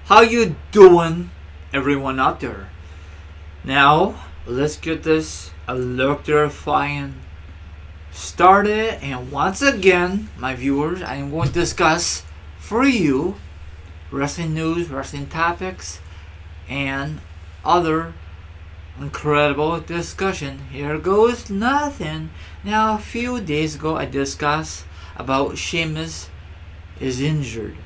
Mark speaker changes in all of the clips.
Speaker 1: How you doing, everyone out there? Now, let's get this electrifying started. And once again, my viewers, I am going to discuss for you wrestling news, wrestling topics, and other incredible discussion. Here goes nothing. Now, a few days ago, I discussed about Sheamus is injured.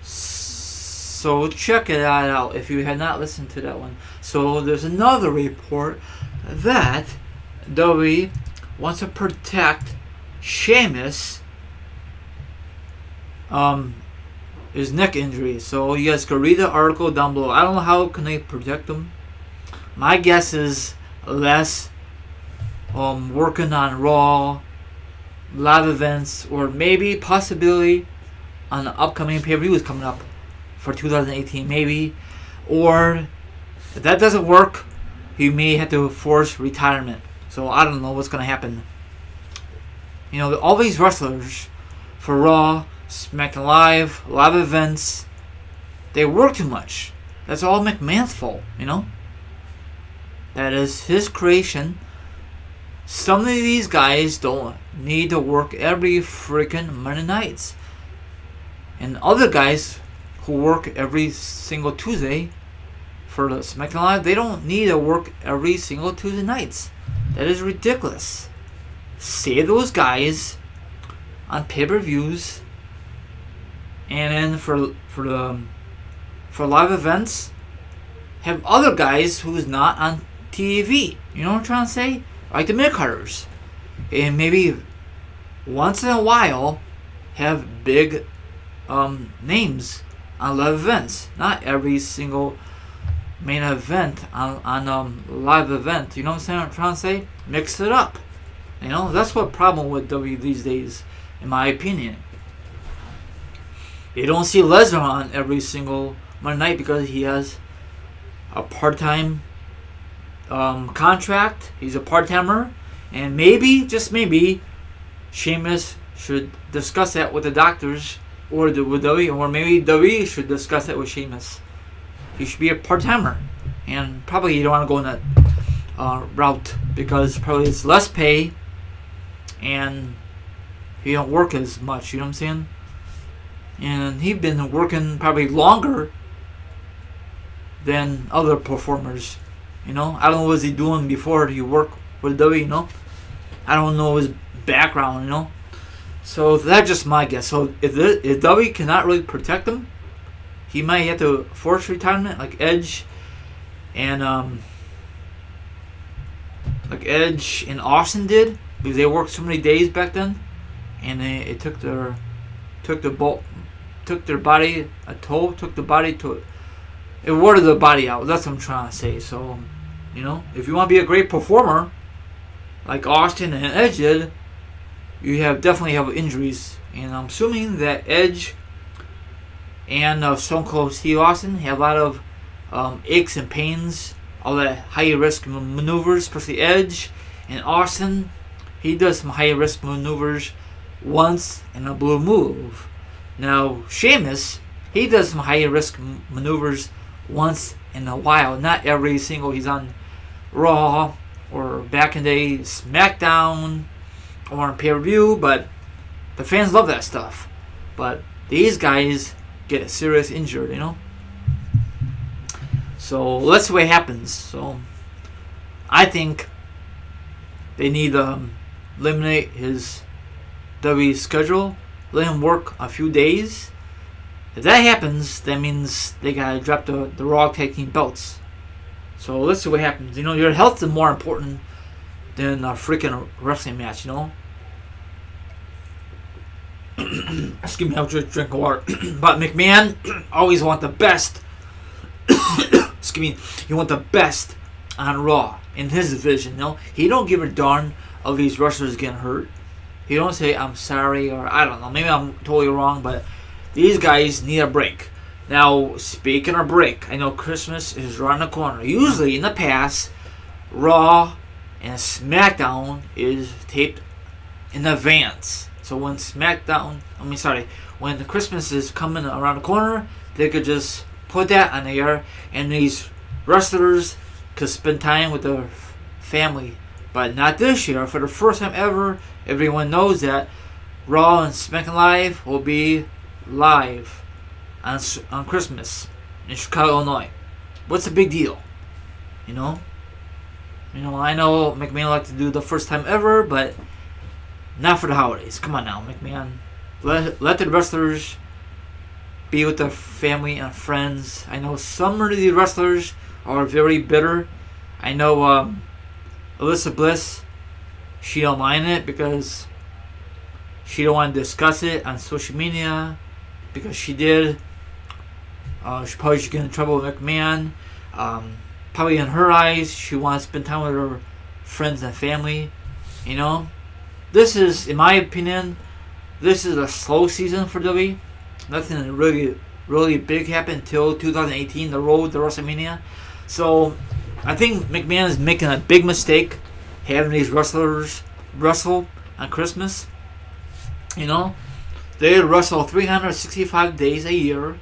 Speaker 1: So check it out if you had not listened to that one. So there's another report that WWE wants to protect Sheamus his neck injury. So you guys can read the article down below. I don't know how can they protect him. My guess is less working on Raw, live events, or maybe possibility on the upcoming pay-per-views coming up for 2018 maybe. Or if that doesn't work, he may have to force retirement. So I don't know what's going to happen. You know, all these wrestlers for Raw, SmackDown Live, live events, they work too much. That's all McMahon's fault, you know? That is his creation. Some of these guys don't need to work every freaking Monday nights. And other guys who work every single Tuesday for the SmackDown Live, they don't need to work every single Tuesday nights. That is ridiculous. Save those guys on pay-per-views, and then for live events, have other guys who's not on TV. You know what I'm trying to say? Like the mid-carders. And maybe once in a while have big names on live events. Not every single main event on live event. You know what I'm trying to say? Mix it up. You know, that's what problem with WWE these days, in my opinion. You don't see Lesnar on every single Monday night because he has a part-time contract. He's a part-timer. And maybe, just maybe, Sheamus should discuss that with the doctors or with WWE, or maybe WWE should discuss that with Sheamus. He should be a part-timer. And probably you don't want to go in that route because probably it's less pay and he don't work as much, you know what I'm saying? And he's been working probably longer than other performers, you know? I don't know what he doing before he worked with WWE, you know? I don't know his background, you know? So that's just my guess. So if WWE cannot really protect him, he might have to force retirement like Edge and Austin did, because they worked so many days back then, and it took their body a toll, it wore the body out. That's what I'm trying to say. So, you know, if you want to be a great performer like Austin and Edge did, you definitely have injuries, and I'm assuming that Edge and Stone Cold Steve Austin have a lot of aches and pains, all that high risk maneuvers, especially Edge. And Austin, he does some high risk maneuvers once in a blue move. Now Sheamus, he does some high risk maneuvers once in a while. Not every single he's on Raw or back in the day SmackDown or on pay-per-view, but the fans love that stuff. But these guys get serious injured, you know. So let's see what happens. So I think they need to eliminate his WWE schedule, let him work a few days. If that happens, that means they gotta drop the Raw Tag Team belts. So let's see what happens. You know, your health is more important than a freaking wrestling match, you know. Excuse me, I'll just drink water. But McMahon always want the best. Excuse me, he want the best on Raw in his division. You know, he don't give a darn of these wrestlers getting hurt. He don't say I'm sorry, or I don't know. Maybe I'm totally wrong, but these guys need a break. Now, speaking of break, I know Christmas is around the corner. Usually, in the past, Raw and SmackDown is taped in advance. So when when the Christmas is coming around the corner, they could just put that on the air, and these wrestlers could spend time with their family. But not this year. For the first time ever, everyone knows that Raw and SmackDown Live will be live on Christmas in Chicago, Illinois. What's the big deal? You know? I know McMahon liked to do the first time ever, but not for the holidays. Come on now, McMahon. Let the wrestlers be with their family and friends. I know some of the wrestlers are very bitter. I know Alyssa Bliss, she don't mind it because she don't want to discuss it on social media because she did. She probably should get in trouble with McMahon. Probably in her eyes, she wants to spend time with her friends and family. This is, in my opinion, this is a slow season for WWE. Nothing really big happened until 2018, the road to WrestleMania. So I think McMahon is making a big mistake having these wrestlers wrestle on Christmas. They wrestle 365 days a year.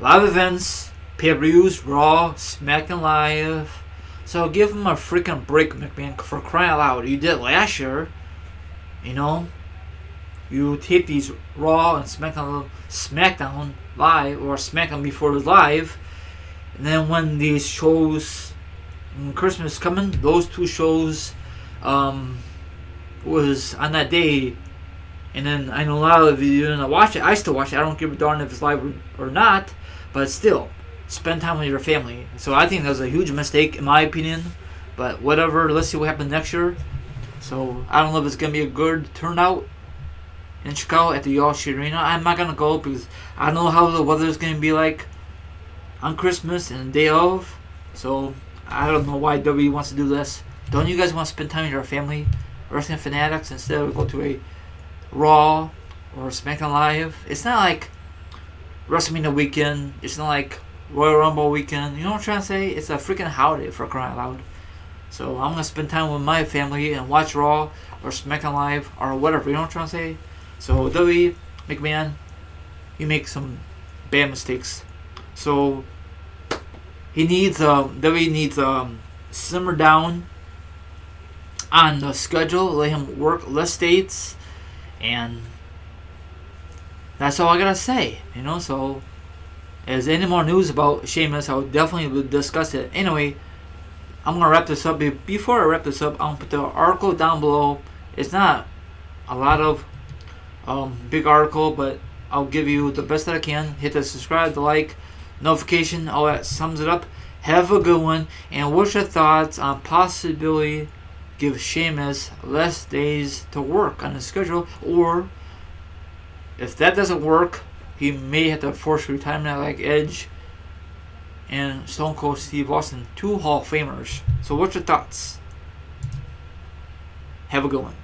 Speaker 1: Live events, pay-per-views, Raw, SmackDown Live. So give them a freaking break, McMahon, for crying out loud. You did last year. You tape these Raw and SmackDown Live, or SmackDown before it was live. And then when these shows, when Christmas coming, those two shows was on that day. And then I know a lot of you didn't watch it. I still watch it. I don't give a darn if it's live or not. But still, spend time with your family. So I think that was a huge mistake in my opinion. But whatever, let's see what happens next year. So I don't know if it's going to be a good turnout in Chicago at the Yashi Arena. I'm not going to go because I don't know how the weather is going to be like on Christmas and the day of. So I don't know why WWE wants to do this. Don't you guys want to spend time with your family, wrestling fanatics, instead of go to a Raw or SmackDown Live? It's not like WrestleMania weekend. It's not like Royal Rumble weekend. You know what I'm trying to say? It's a freaking holiday for crying out loud. So I'm going to spend time with my family and watch Raw or SmackDown Live or whatever. You know what I'm trying to say? So WWE, McMahon, you make some bad mistakes. So he needs WWE needs simmer down on the schedule. Let him work less dates, and that's all I gotta say. So as any more news about Sheamus, I would definitely discuss it. Anyway, I'm gonna wrap this up. Before I wrap this up, I'm gonna put the article down below. It's not a lot of big article, but I'll give you the best that I can. Hit the subscribe, the like, notification, all that sums it up. Have a good one. And what's your thoughts on possibly give Sheamus less days to work on his schedule, or if that doesn't work, he may have to force retirement like Edge and Stone Cold Steve Austin, two Hall of Famers. So what's your thoughts? Have a good one.